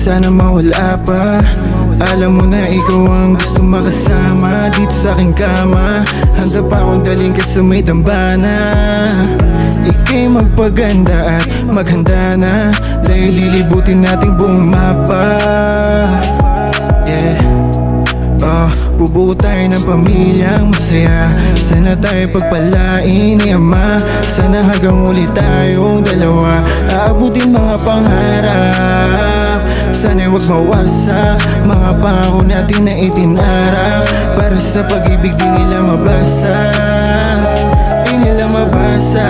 sana mawala pa. Alam mo na ikaw ang gusto makasama dito sa aking kama. Handa pa akong daling ka sa may dambana. Ika'y magpaganda at maghanda na, dahil lilibutin nating buong mapa. Yeah. Bubuo tayo ng pamilyang masaya. Sana tayo pagpalain ni Ama. Sana hanggang uli tayong dalawa aabutin mga pangarap. Sana'y huwag mawasak mga pangako natin na itinarap. Para sa pag-ibig di nila mabasa, di nila mabasa.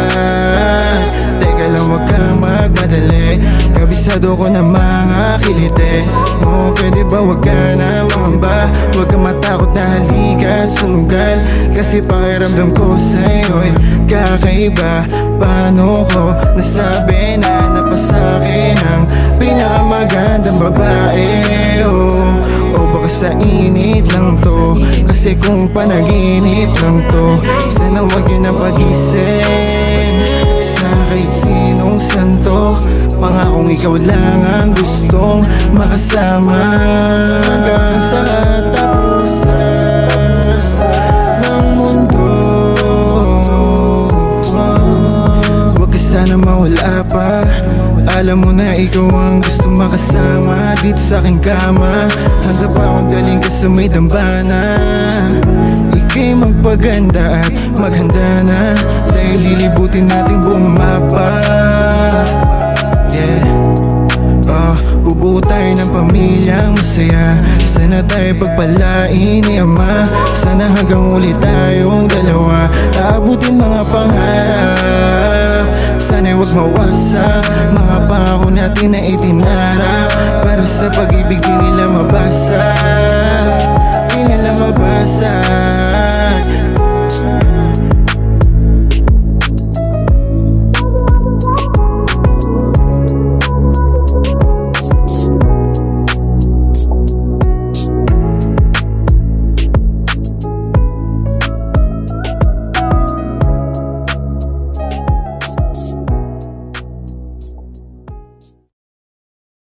Teka lang, huwag kang magmadali. Kabisado ko na mga kilite mo. Pwede ba huwag ka na mangamba? Huwag kang matakot na halika at sumugal. Kasi pakiramdam ko sa'yo'y kakaiba. Paano ko nasabi na napasakin ang pinakamagandang babae? O baka sa init lang to, kasi kung panaginip lang to, sana huwag yun ang pag-isip sa kahit sinong santo. Pangakong ikaw lang ang gustong makasama hanggang sa katapusan ng mundo. Huwag ka sana mawala pa. Alam mo na ikaw ang gusto makasama dito sa aking kama. Handa pa akong daling ka sa may dambana. Ika'y magpaganda at maghanda na, dahil lilibutin nating buong mapa. Yeah. Bubuo tayo ng pamilyang masaya. Sana tayo pagpalain ni Ama. Sana hanggang uli tayong dalawa aabutin mga pangarap. Sana'y huwag mawasak mga pangako natin na itinarap. Para sa pag-ibig di nila mabasa, di nila mabasa.